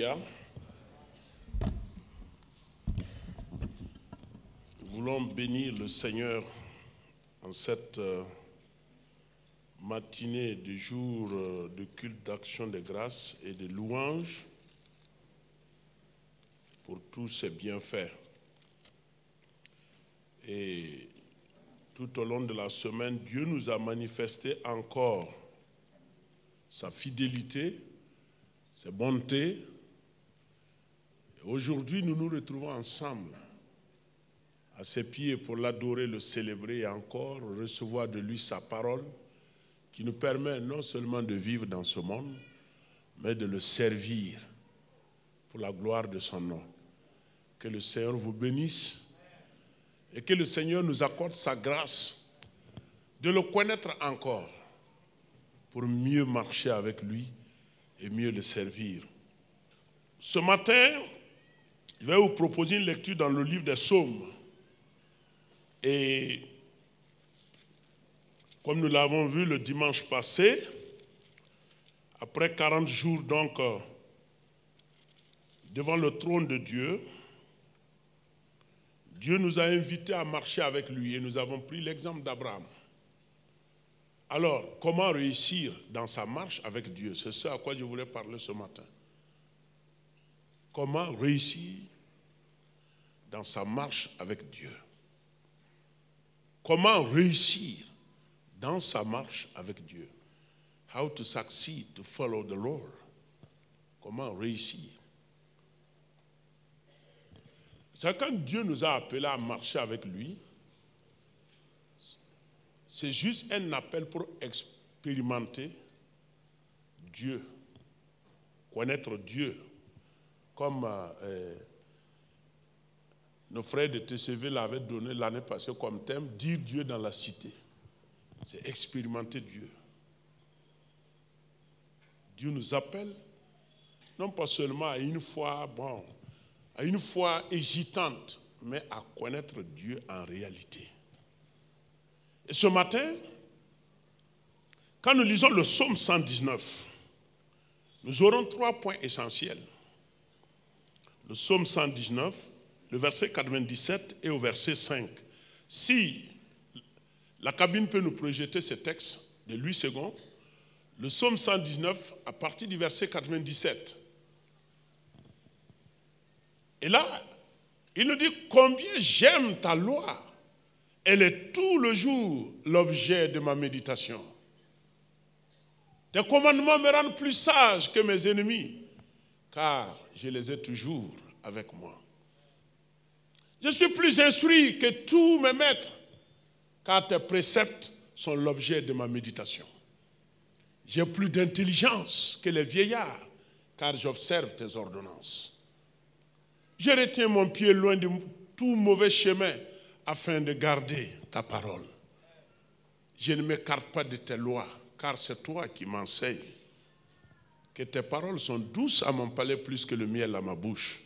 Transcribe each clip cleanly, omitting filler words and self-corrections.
Alléluia. Nous voulons bénir le Seigneur en cette matinée du jour de culte d'action de grâce et de louange pour tous ses bienfaits. Et tout au long de la semaine, Dieu nous a manifesté encore sa fidélité, sa bonté. Et aujourd'hui, nous nous retrouvons ensemble à ses pieds pour l'adorer, le célébrer et encore recevoir de lui sa parole qui nous permet non seulement de vivre dans ce monde, mais de le servir pour la gloire de son nom. Que le Seigneur vous bénisse et que le Seigneur nous accorde sa grâce de le connaître encore pour mieux marcher avec lui et mieux le servir. Ce matin, je vais vous proposer une lecture dans le livre des Psaumes. Et comme nous l'avons vu le dimanche passé, après 40 jours donc devant le trône de Dieu, Dieu nous a invités à marcher avec lui et nous avons pris l'exemple d'Abraham. Alors, comment réussir dans sa marche avec Dieu? C'est ce à quoi je voulais parler ce matin. Comment réussir dans sa marche avec Dieu? Comment réussir dans sa marche avec Dieu? How to succeed to follow the Lord. Comment réussir? C'est quand Dieu nous a appelés à marcher avec lui, c'est juste un appel pour expérimenter Dieu, connaître Dieu, comme nos frères de TCV l'avaient donné l'année passée comme thème, dire Dieu dans la cité. C'est expérimenter Dieu. Dieu nous appelle, non pas seulement à une foi hésitante, mais à connaître Dieu en réalité. Et ce matin, quand nous lisons le psaume 119, nous aurons 3 points essentiels. Le psaume 119, le verset 97 et au verset 5. Si la cabine peut nous projeter ce texte de Louis II, le psaume 119 à partir du verset 97. Et là, il nous dit combien j'aime ta loi. Elle est tout le jour l'objet de ma méditation. Tes commandements me rendent plus sage que mes ennemis, car je les ai toujours avec moi. Je suis plus instruit que tous mes maîtres, car tes préceptes sont l'objet de ma méditation. J'ai plus d'intelligence que les vieillards, car j'observe tes ordonnances. Je retiens mon pied loin de tout mauvais chemin, afin de garder ta parole. Je ne m'écarte pas de tes lois, car c'est toi qui m'enseignes. Que tes paroles sont douces à mon palais plus que le miel à ma bouche.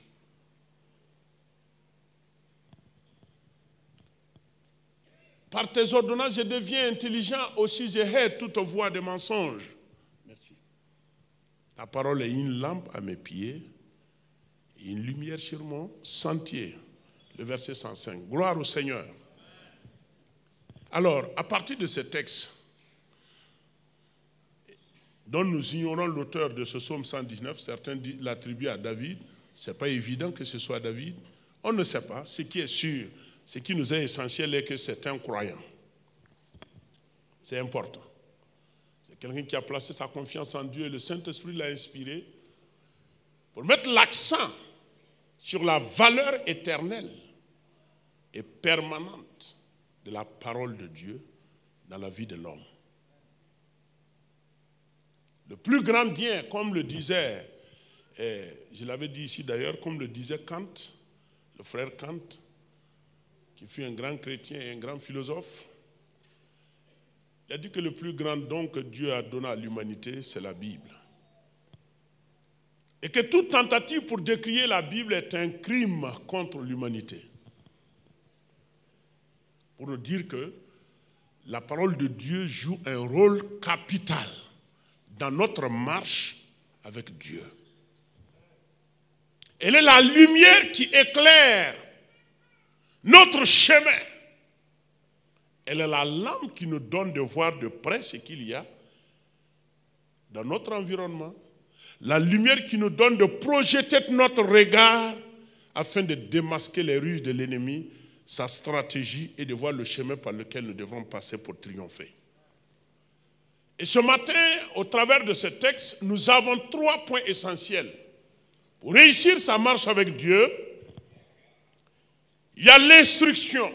Par tes ordonnances, je deviens intelligent, aussi je hais toute voix de mensonge. Merci. Ta parole est une lampe à mes pieds et une lumière sur mon sentier. Le verset 105. Gloire au Seigneur. Alors, à partir de ce texte, dont nous ignorons l'auteur de ce psaume 119, certains l'attribuent à David. Ce n'est pas évident que ce soit David. On ne sait pas. Ce qui est sûr, ce qui nous est essentiel est que c'est un croyant. C'est important. C'est quelqu'un qui a placé sa confiance en Dieu et le Saint-Esprit l'a inspiré pour mettre l'accent sur la valeur éternelle et permanente de la parole de Dieu dans la vie de l'homme. Le plus grand bien, comme le disait, je l'avais dit ici d'ailleurs, comme le disait Kant, le frère Kant, qui fut un grand chrétien et un grand philosophe, il a dit que le plus grand don que Dieu a donné à l'humanité, c'est la Bible. Et que toute tentative pour décrier la Bible est un crime contre l'humanité. Pour nous dire que la parole de Dieu joue un rôle capital dans notre marche avec Dieu. Elle est la lumière qui éclaire notre chemin. Elle est la lampe qui nous donne de voir de près ce qu'il y a dans notre environnement. La lumière qui nous donne de projeter notre regard afin de démasquer les ruses de l'ennemi, sa stratégie et de voir le chemin par lequel nous devrons passer pour triompher. Et ce matin, au travers de ce texte, nous avons 3 points essentiels. Pour réussir sa marche avec Dieu, il y a l'instruction,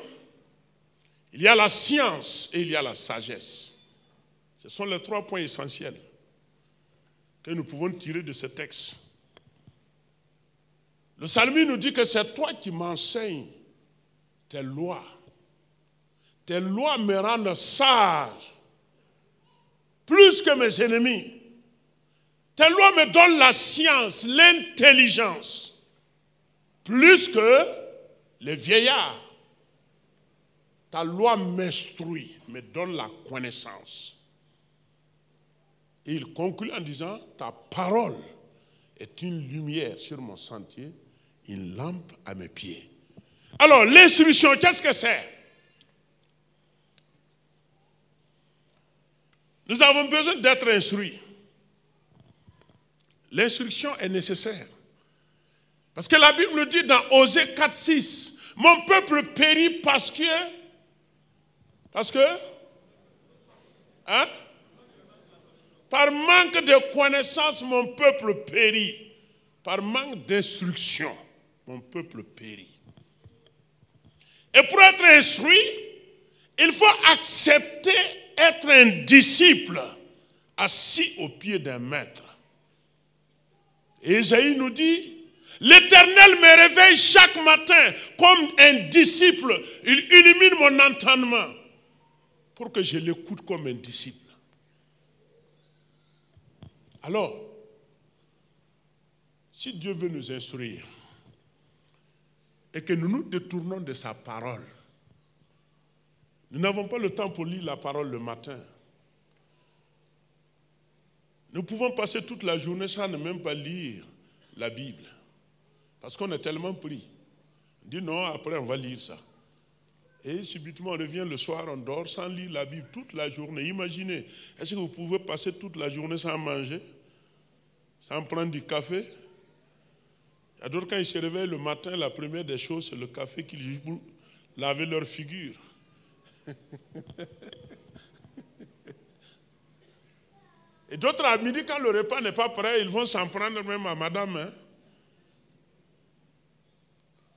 il y a la science et il y a la sagesse. Ce sont les 3 points essentiels que nous pouvons tirer de ce texte. Le psalmiste nous dit que c'est toi qui m'enseignes tes lois. Tes lois me rendent sage, plus que mes ennemis. Tes lois me donnent la science, l'intelligence, plus que les vieillards. Ta loi m'instruit, me donne la connaissance. Et il conclut en disant, ta parole est une lumière sur mon sentier, une lampe à mes pieds. Alors, l'instruction, qu'est-ce que c'est? Nous avons besoin d'être instruits. L'instruction est nécessaire. Parce que la Bible nous dit dans Osée 4:6, mon peuple périt parce que, par manque de connaissance, mon peuple périt. Par manque d'instruction, mon peuple périt. Et pour être instruit, il faut accepter être un disciple assis au pied d'un maître. Et Isaïe nous dit, l'Éternel me réveille chaque matin comme un disciple. Il illumine mon entendement pour que je l'écoute comme un disciple. Alors, si Dieu veut nous instruire et que nous nous détournons de sa parole, nous n'avons pas le temps pour lire la parole le matin. Nous pouvons passer toute la journée sans ne même pas lire la Bible. Parce qu'on est tellement pris. On dit non, après on va lire ça. Et subitement on revient le soir, on dort sans lire la Bible toute la journée. Imaginez, est-ce que vous pouvez passer toute la journée sans manger, sans prendre du café? Il y a d'autres, quand ils se réveillent le matin, la première des choses, c'est le café qu'ils usent pour laver leur figure. Et d'autres, à midi, quand le repas n'est pas prêt, ils vont s'en prendre même à madame. Hein?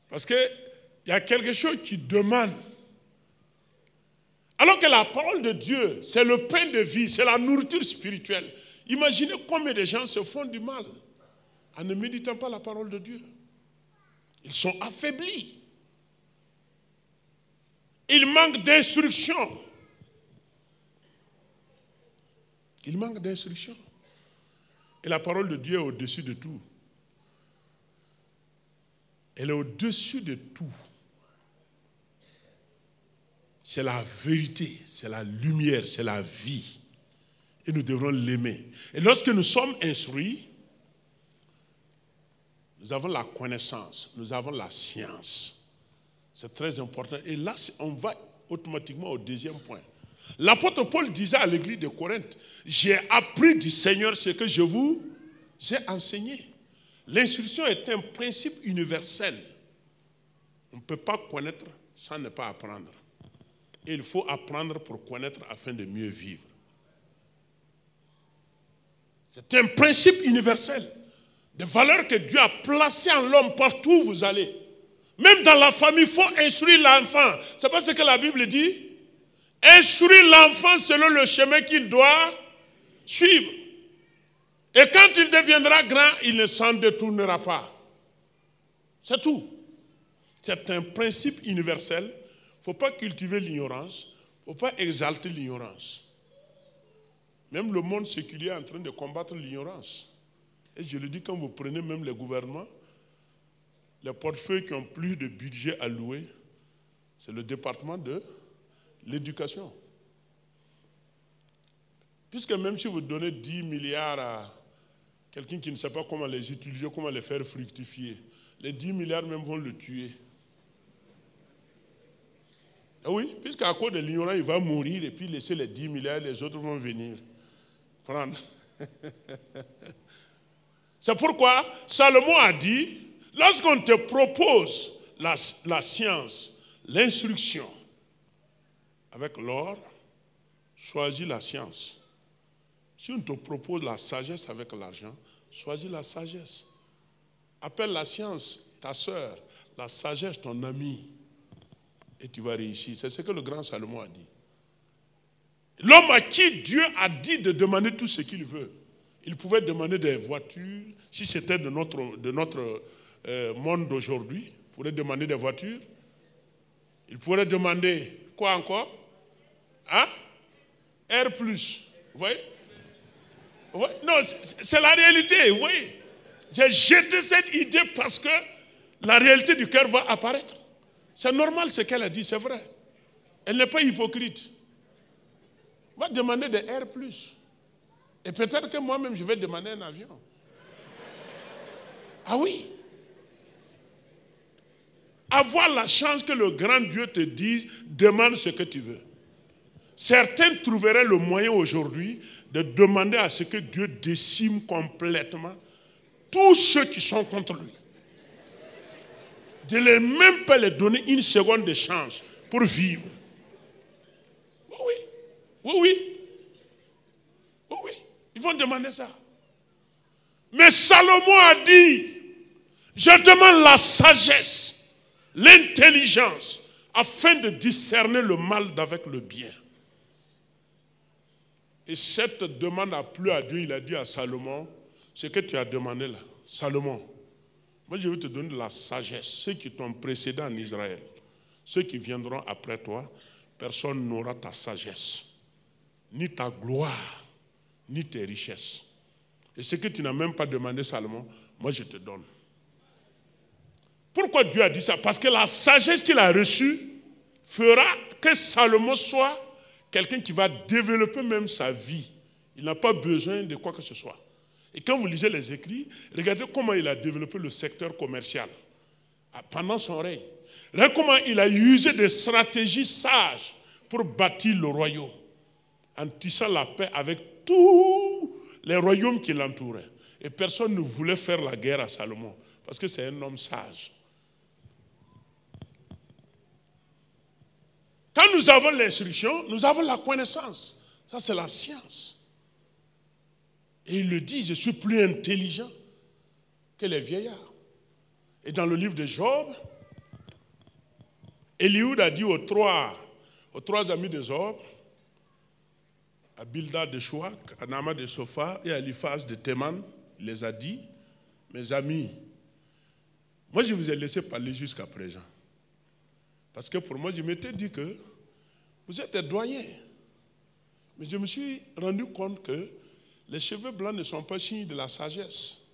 Parce qu'il y a quelque chose qui demande. Alors que la parole de Dieu, c'est le pain de vie, c'est la nourriture spirituelle. Imaginez combien de gens se font du mal en ne méditant pas la parole de Dieu. Ils sont affaiblis. Ils manquent d'instruction. Il manque d'instruction. Et la parole de Dieu est au-dessus de tout. Elle est au-dessus de tout. C'est la vérité, c'est la lumière, c'est la vie. Et nous devrons l'aimer. Et lorsque nous sommes instruits, nous avons la connaissance, nous avons la science. C'est très important. Et là, on va automatiquement au deuxième point. L'apôtre Paul disait à l'église de Corinthe, j'ai appris du Seigneur ce que je vous ai enseigné. L'instruction est un principe universel. On ne peut pas connaître sans ne pas apprendre. Et il faut apprendre pour connaître afin de mieux vivre. C'est un principe universel. Des valeurs que Dieu a placées en l'homme partout où vous allez. Même dans la famille, il faut instruire l'enfant. C'est pas ce que la Bible dit? Instruire l'enfant selon le chemin qu'il doit suivre. Et quand il deviendra grand, il ne s'en détournera pas. C'est tout. C'est un principe universel. Il ne faut pas cultiver l'ignorance. Il ne faut pas exalter l'ignorance. Même le monde séculier est en train de combattre l'ignorance. Et je le dis, quand vous prenez même les gouvernements, les portefeuilles qui ont plus de budget alloué, c'est le département de l'éducation. Puisque même si vous donnez 10 milliards Quelqu'un qui ne sait pas comment les utiliser, comment les faire fructifier. Les 10 milliards même vont le tuer. Ah oui, puisqu'à cause de l'ignorant, il va mourir et puis laisser les 10 milliards, les autres vont venir prendre. C'est pourquoi Salomon a dit, lorsqu'on te propose la science, l'instruction avec l'or, choisis la science. Si on te propose la sagesse avec l'argent, choisis la sagesse. Appelle la science ta sœur, la sagesse ton ami, et tu vas réussir. C'est ce que le grand Salomon a dit. L'homme à qui Dieu a dit de demander tout ce qu'il veut. Il pouvait demander des voitures, si c'était de notre monde d'aujourd'hui, il pourrait demander des voitures. Il pourrait demander, quoi encore? Hein? R+. Vous voyez? Oui. Non, c'est la réalité, vous voyez. J'ai jeté cette idée parce que la réalité du cœur va apparaître. C'est normal ce qu'elle a dit, c'est vrai. Elle n'est pas hypocrite. Va demander des R+. Et peut-être que moi-même, je vais demander un avion. Ah oui. Avoir la chance que le grand Dieu te dise, demande ce que tu veux. Certains trouveraient le moyen aujourd'hui de demander à ce que Dieu décime complètement tous ceux qui sont contre lui. De ne même pas leur donner une seconde de chance pour vivre. Oui, oui, oui. Oui, oui. Ils vont demander ça. Mais Salomon a dit, je demande la sagesse, l'intelligence, afin de discerner le mal d'avec le bien. Et cette demande a plu à Dieu. Il a dit à Salomon, ce que tu as demandé là, Salomon, moi je vais te donner de la sagesse. Ceux qui t'ont précédé en Israël, ceux qui viendront après toi, personne n'aura ta sagesse, ni ta gloire, ni tes richesses. Et ce que tu n'as même pas demandé, Salomon, moi je te donne. Pourquoi Dieu a dit ça? Parce que la sagesse qu'il a reçue fera que Salomon soit quelqu'un qui va développer même sa vie. Il n'a pas besoin de quoi que ce soit. Et quand vous lisez les écrits, regardez comment il a développé le secteur commercial pendant son règne. Regardez comment il a usé des stratégies sages pour bâtir le royaume, en tissant la paix avec tous les royaumes qui l'entouraient. Et personne ne voulait faire la guerre à Salomon, parce que c'est un homme sage. Quand nous avons l'instruction, nous avons la connaissance. Ça, c'est la science. Et il le dit, je suis plus intelligent que les vieillards. Et dans le livre de Job, Eliud a dit aux trois amis de Job, à Bildad de Chouak, à Nama de Sophar et à Eliphaz de Théman, il les a dit, mes amis, moi je vous ai laissé parler jusqu'à présent. Parce que pour moi, je m'étais dit que vous êtes des doyens. Mais je me suis rendu compte que les cheveux blancs ne sont pas signe de la sagesse.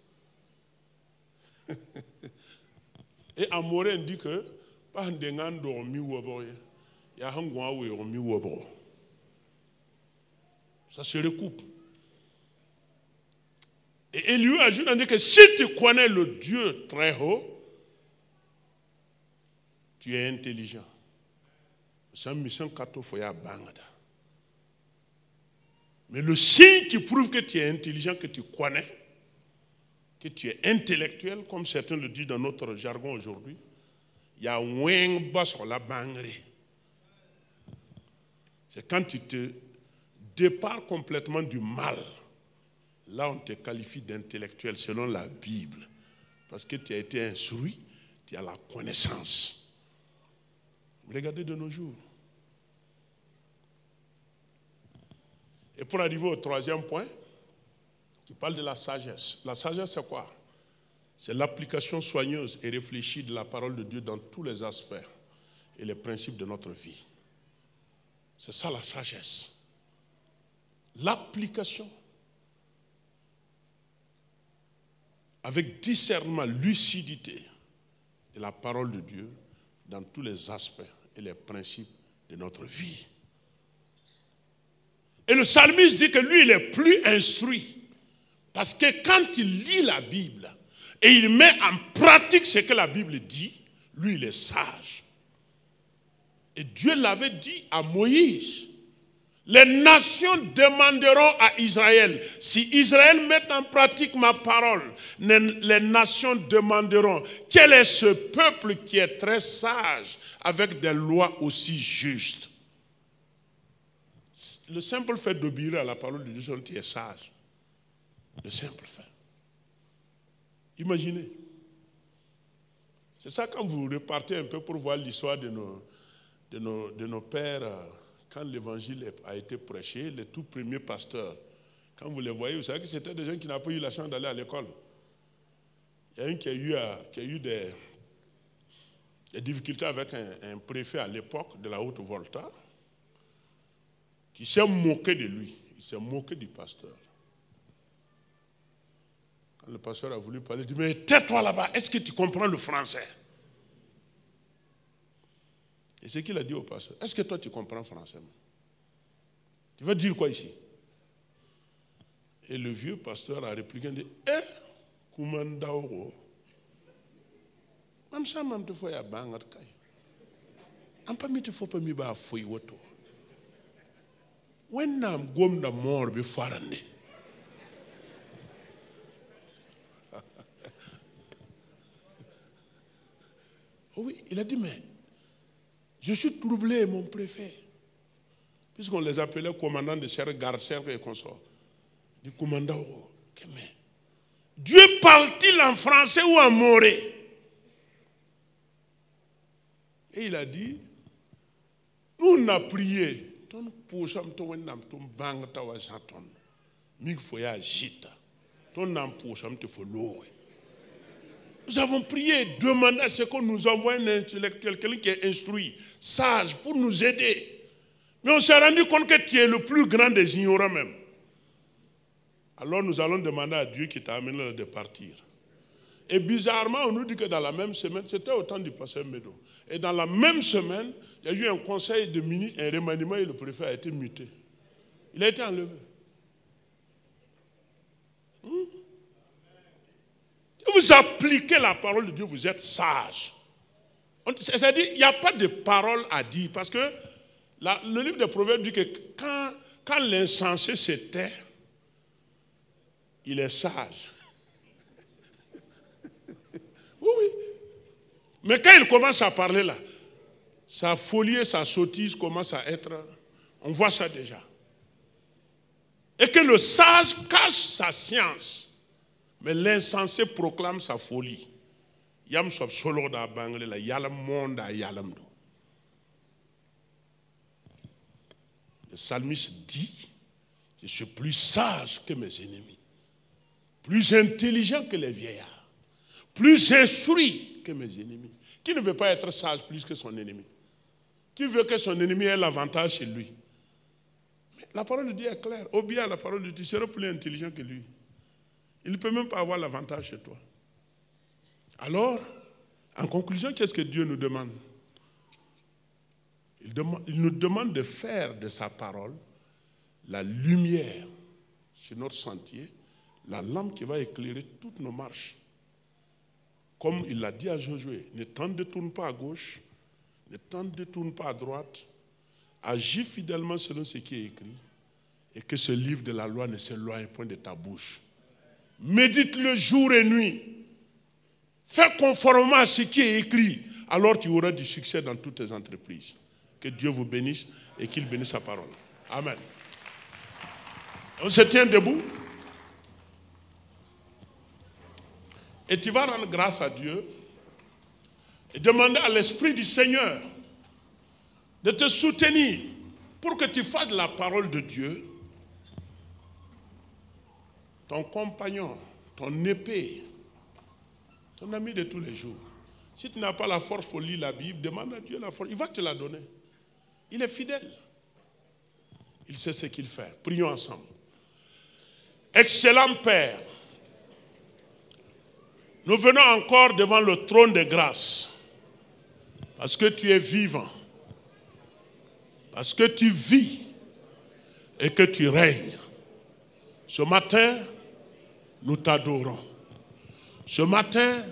Et Amoré dit que ça se recoupe. Et Eliud ajoute en dit que si tu connais le Dieu très haut, tu es intelligent. Mais le signe qui prouve que tu es intelligent, que tu connais, que tu es intellectuel, comme certains le disent dans notre jargon aujourd'hui, il y a un bas sur la bangerie. C'est quand tu te dépares complètement du mal. Là, on te qualifie d'intellectuel selon la Bible. Parce que tu as été instruit, tu as la connaissance. Regardez de nos jours. Et pour arriver au troisième point, qui parle de la sagesse. La sagesse, c'est quoi? C'est l'application soigneuse et réfléchie de la parole de Dieu dans tous les aspects et les principes de notre vie. C'est ça la sagesse. L'application avec discernement, lucidité de la parole de Dieu dans tous les aspects et les principes de notre vie. Et le psalmiste dit que lui, il est plus instruit, Parce que quand il lit la Bible et il met en pratique ce que la Bible dit, lui, il est sage. Et Dieu l'avait dit à Moïse. Les nations demanderont à Israël, si Israël met en pratique ma parole, les nations demanderont, quel est ce peuple qui est très sage, avec des lois aussi justes? Le simple fait d'obéir à la parole de Dieu, tu es sage. Le simple fait. Imaginez. C'est ça quand vous repartez un peu pour voir l'histoire de nos pères. Quand l'évangile a été prêché, les tout premiers pasteurs, quand vous les voyez, vous savez que c'était des gens qui n'ont pas eu la chance d'aller à l'école. Il y a un qui a eu des difficultés avec un préfet à l'époque de la Haute-Volta, qui s'est moqué de lui. Il s'est moqué du pasteur. Quand le pasteur a voulu parler, il dit, mais tais-toi là-bas, est-ce que tu comprends le français? Et ce qu'il a dit au pasteur, est-ce que toi tu comprends français? Tu vas dire quoi ici? Et le vieux pasteur a répliqué, il dit, Kumandaoro. Même ça, même te faut y avoir un kai. En pas mis te faut pas mis ba fouille woto. When nam gom da mort be farande. Oui, il a dit, mais je suis troublé, mon préfet. Puisqu'on les appelait commandants de cercle, garde-cercle et consorts. Du commandant, mais Dieu parle-t-il en français ou en moré? Et il a dit, nous on a prié. Nous avons prié, demandé à ce qu'on nous envoie un intellectuel, quelqu'un qui est instruit, sage, pour nous aider. Mais on s'est rendu compte que tu es le plus grand des ignorants même. Alors nous allons demander à Dieu qui t'a amené de partir. Et bizarrement, on nous dit que dans la même semaine, c'était au temps du pasteur Médo, et dans la même semaine, il y a eu un conseil de ministre, un remaniement et le préfet a été muté. Il a été enlevé. Vous appliquez la parole de Dieu, vous êtes sage. C'est-à-dire, il n'y a pas de parole à dire. Parce que le livre des Proverbes dit que quand l'insensé se tait, il est sage. Oui. Mais quand il commence à parler là, sa folie et sa sottise commencent à être... On voit ça déjà. Et que le sage cache sa science. Mais l'insensé proclame sa folie. Yam sob solo da bangle la yalam monda yalam do. Le psalmiste dit, je suis plus sage que mes ennemis, plus intelligent que les vieillards, plus instruit que mes ennemis. Qui ne veut pas être sage plus que son ennemi? Qui veut que son ennemi ait l'avantage chez lui? Mais la parole de Dieu est claire. Au bien, la parole de Dieu, tu seras plus intelligent que lui. Il ne peut même pas avoir l'avantage chez toi. Alors, en conclusion, qu'est-ce que Dieu nous demande? Il nous demande de faire de sa parole la lumière sur notre sentier, la lampe qui va éclairer toutes nos marches. Comme il l'a dit à Josué, ne t'en détourne pas à gauche, ne t'en détourne pas à droite, agis fidèlement selon ce qui est écrit, et que ce livre de la loi ne s'éloigne point de ta bouche. Médite-le jour et nuit. Fais conformément à ce qui est écrit. Alors tu auras du succès dans toutes tes entreprises. Que Dieu vous bénisse et qu'il bénisse sa parole. Amen. On se tient debout. Et tu vas rendre grâce à Dieu et demander à l'Esprit du Seigneur de te soutenir pour que tu fasses la parole de Dieu ton compagnon, ton épée, ton ami de tous les jours. Si tu n'as pas la force pour lire la Bible, demande à Dieu la force. Il va te la donner. Il est fidèle. Il sait ce qu'il fait. Prions ensemble. Excellent Père, nous venons encore devant le trône de grâce parce que tu es vivant, parce que tu vis et que tu règnes. Ce matin, nous t'adorons. Ce matin,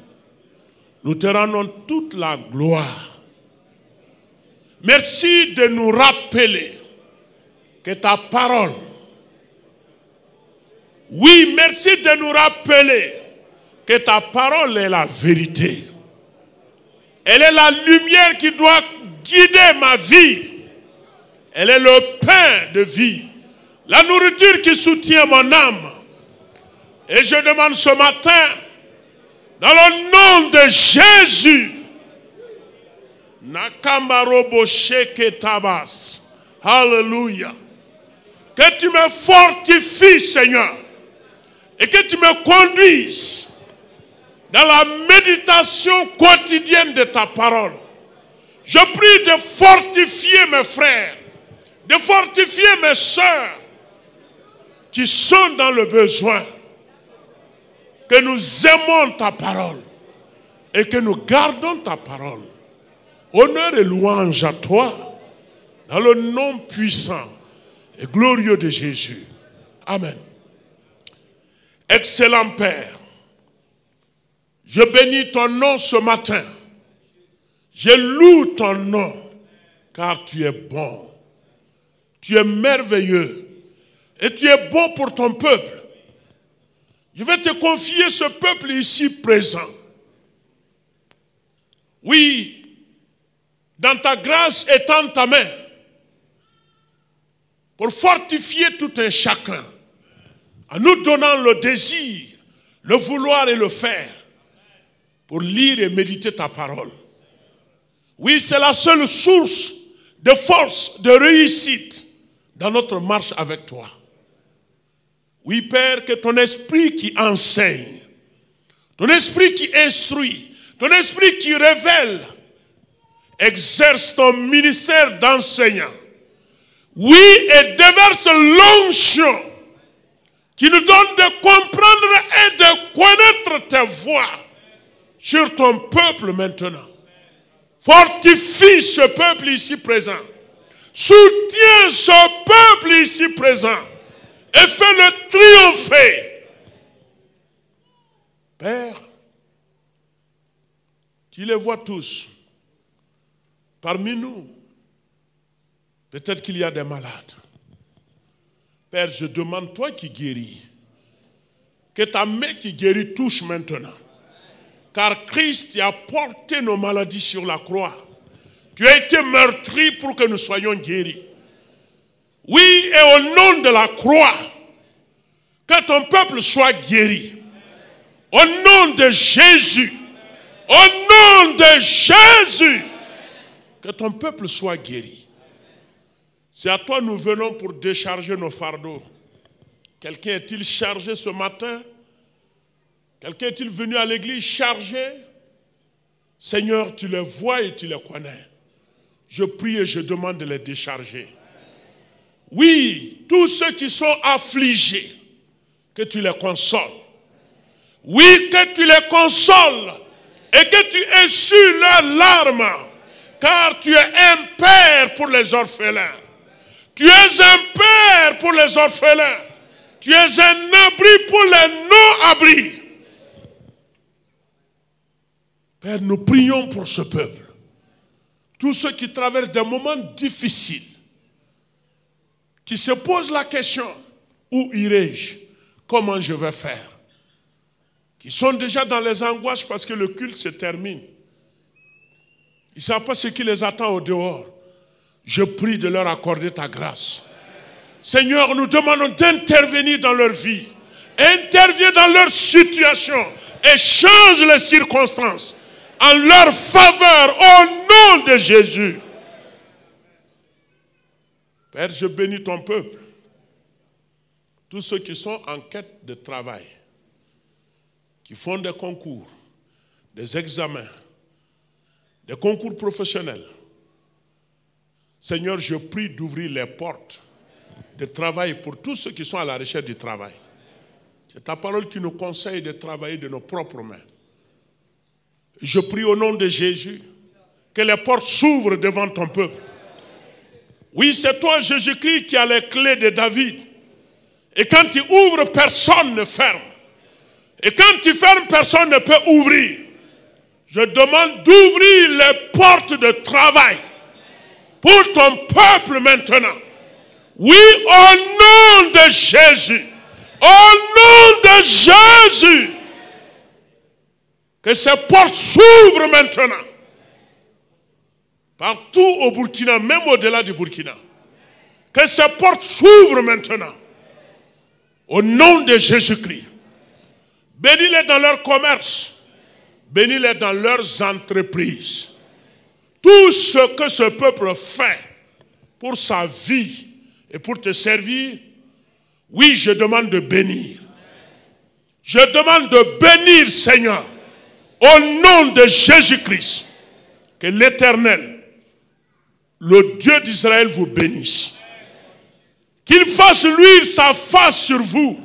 nous te rendons toute la gloire. Merci de nous rappeler que ta parole, oui, merci de nous rappeler que ta parole est la vérité. Elle est la lumière qui doit guider ma vie. Elle est le pain de vie, la nourriture qui soutient mon âme. Et je demande ce matin, dans le nom de Jésus, Nakamarobo Sheke Tabas, Alléluia, que tu me fortifies, Seigneur, et que tu me conduises dans la méditation quotidienne de ta parole. Je prie de fortifier mes frères, de fortifier mes sœurs qui sont dans le besoin, que nous aimons ta parole et que nous gardons ta parole. Honneur et louange à toi, dans le nom puissant et glorieux de Jésus. Amen. Excellent Père, je bénis ton nom ce matin. Je loue ton nom, car tu es bon. Tu es merveilleux. Et tu es bon pour ton peuple. Je vais te confier ce peuple ici présent. Oui, dans ta grâce étends ta main pour fortifier tout un chacun, en nous donnant le désir, le vouloir et le faire, pour lire et méditer ta parole. Oui, c'est la seule source de force, de réussite dans notre marche avec toi. Oui, Père, que ton esprit qui enseigne, ton esprit qui instruit, ton esprit qui révèle, exerce ton ministère d'enseignant. Oui, et déverse l'onction qui nous donne de comprendre et de connaître tes voies sur ton peuple maintenant. Fortifie ce peuple ici présent. Soutiens ce peuple ici présent et fais-le triompher. Père, tu les vois tous. Parmi nous, peut-être qu'il y a des malades. Père, je demande, toi qui guéris, que ta main qui guérit touche maintenant. Car Christ a porté nos maladies sur la croix. Tu as été meurtri pour que nous soyons guéris. Oui, et au nom de la croix, que ton peuple soit guéri. Au nom de Jésus. Au nom de Jésus. Que ton peuple soit guéri. C'est à toi nous venons pour décharger nos fardeaux. Quelqu'un est-il chargé ce matin? Quelqu'un est-il venu à l'église chargé? Seigneur, tu les vois et tu les connais. Je prie et je demande de les décharger. Oui, tous ceux qui sont affligés, que tu les consoles. Oui, que tu les consoles et que tu essuies leurs larmes, car tu es un père pour les orphelins. Tu es un père pour les orphelins. Tu es un abri pour les non-abris. Père, nous prions pour ce peuple. Tous ceux qui traversent des moments difficiles, qui se posent la question, où irai-je? Comment je vais faire? Qui sont déjà dans les angoisses parce que le culte se termine. Ils ne savent pas ce qui les attend au dehors. Je prie de leur accorder ta grâce. Seigneur, nous demandons d'intervenir dans leur vie. Interviens dans leur situation et change les circonstances en leur faveur au nom de Jésus. Père, je bénis ton peuple. Tous ceux qui sont en quête de travail, qui font des concours, des examens, des concours professionnels. Seigneur, je prie d'ouvrir les portes de travail pour tous ceux qui sont à la recherche du travail. C'est ta parole qui nous conseille de travailler de nos propres mains. Je prie au nom de Jésus que les portes s'ouvrent devant ton peuple. Oui, c'est toi, Jésus-Christ, qui as les clés de David. Et quand tu ouvres, personne ne ferme. Et quand tu fermes, personne ne peut ouvrir. Je demande d'ouvrir les portes de travail pour ton peuple maintenant. Oui, au nom de Jésus. Au nom de Jésus. Que ces portes s'ouvrent maintenant. Partout au Burkina, même au-delà du Burkina. Que ces portes s'ouvrent maintenant. Au nom de Jésus-Christ. Bénis-les dans leur commerce. Bénis-les dans leurs entreprises. Tout ce que ce peuple fait pour sa vie et pour te servir, oui, je demande de bénir. Je demande de bénir, Seigneur, au nom de Jésus-Christ. Que l'Éternel, le Dieu d'Israël, vous bénisse. Qu'il fasse luire sa face sur vous.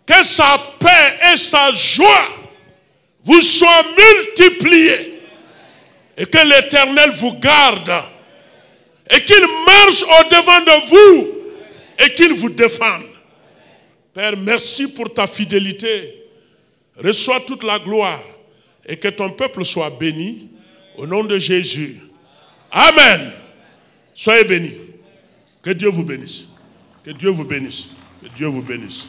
Que sa paix et sa joie vous soient multipliées. Et que l'Éternel vous garde. Et qu'il marche au-devant de vous. Et qu'il vous défende. Père, merci pour ta fidélité. Reçois toute la gloire. Et que ton peuple soit béni. Au nom de Jésus. Amen. Soyez bénis. Que Dieu vous bénisse. Que Dieu vous bénisse. Que Dieu vous bénisse.